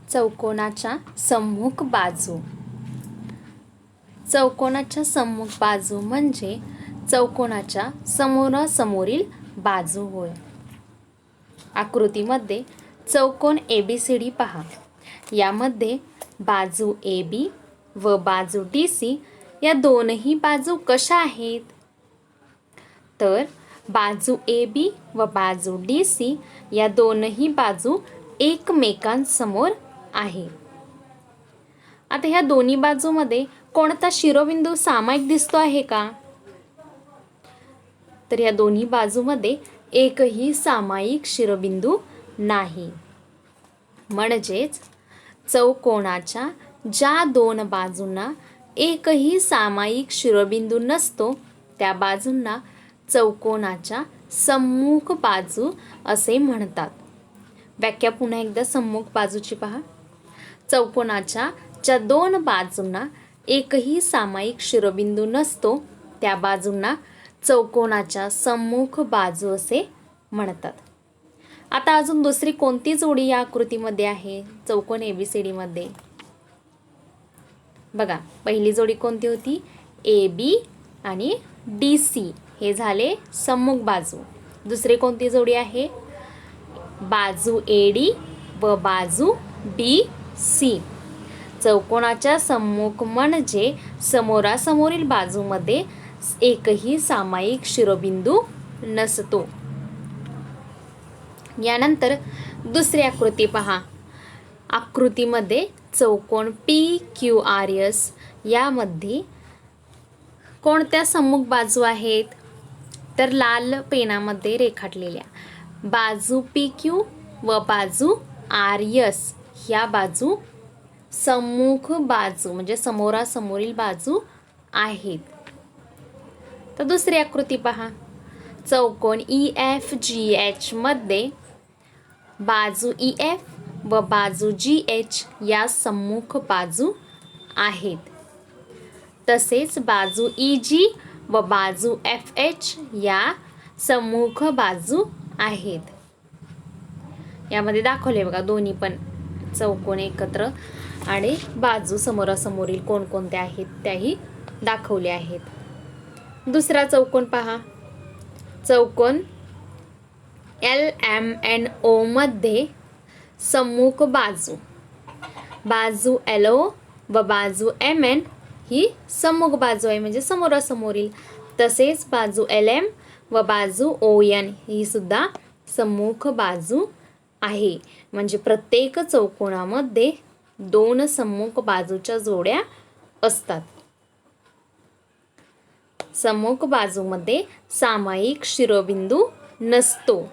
चौकोनाच्या सम्मुख बाजू. चौकोनाच्या सम्मुख बाजू म्हणजे चौकोनाच्या समोरासमोरील बाजू होय. आकृतीमध्ये चौकोन ABCD पहा. यामध्ये बाजू AB व बाजू DC या दोनही बाजू कशा आहेत? तर बाजू AB व बाजू DC या दोनही बाजू एकमेकांसमोर आहे. आता ह्या दोन्ही बाजूमध्ये कोणता शिरोबिंदू सामायिक दिसतो आहे का? तर या दोन्ही बाजूमध्ये एकही सामायिक शिरोबिंदू नाही. म्हणजेच चौकोनाच्या ज्या दोन बाजूंना एकही सामायिक शिरोबिंदू नसतो त्या बाजूंना चौकोनाच्या सम्मुख बाजू असे म्हणतात. व्याख्या पुन्हा एकदा सम्मुख बाजूची पहा. चौकोनाच्या ज्या दोन बाजूंना एकही सामायिक शिरोबिंदू नसतो त्या बाजूंना चौकोनाच्या सम्मुख बाजू असे म्हणतात. आता अजून दुसरी कोणती जोडी या आकृतीमध्ये आहे चौकोन ABCD मध्ये? बघा, पहिली जोडी कोणती होती? AB आणि DC हे झाले सम्मुख बाजू. दुसरी कोणती जोडी आहे? बाजू AD व बाजू BC. चौकोनाच्या सम्मुख म्हणजे समोरासमोरील बाजूमध्ये एकही सामायिक शिरोबिंदू नसतो. यानंतर दुसरी आकृती पहा. आकृतीमध्ये चौकोन PQRS यामध्ये कोणत्या सम्मुख बाजू आहेत? तर लाल पेनामध्ये रेखाटलेल्या बाजू PQ व बाजू RS ह्या बाजू सम्मुख बाजू म्हणजे समोरासमोरील बाजू आहेत. तर दुसरी आकृती पहा. चौकोन EFGH मध्ये बाजू EF व बाजू GH या सम्मुख बाजू आहेत. तसेच बाजू EG व बाजू FH या सम्मुख बाजू आहेत. यामध्ये दाखवले बघा दोन्ही पण चौकोन एकत्र आणि बाजू समोरासमोरील कोणकोणत्या आहेत त्याही दाखवल्या आहेत. दुसरा चौकोन पहा. चौकोन LMNO मध्ये सम्मुख बाजू बाजू LO व बाजू MN ही सम्मुख बाजू आहे म्हणजे समोरासमोरील. तसेच बाजू LM व बाजू ON ही सुद्धा सम्मुख बाजू आहे. म्हणजे प्रत्येक चौकोनामध्ये दोन सम्मुख बाजूच्या जोड्या असतात. सम्मुख बाजूमध्ये सामायिक शिरोबिंदू नसतो.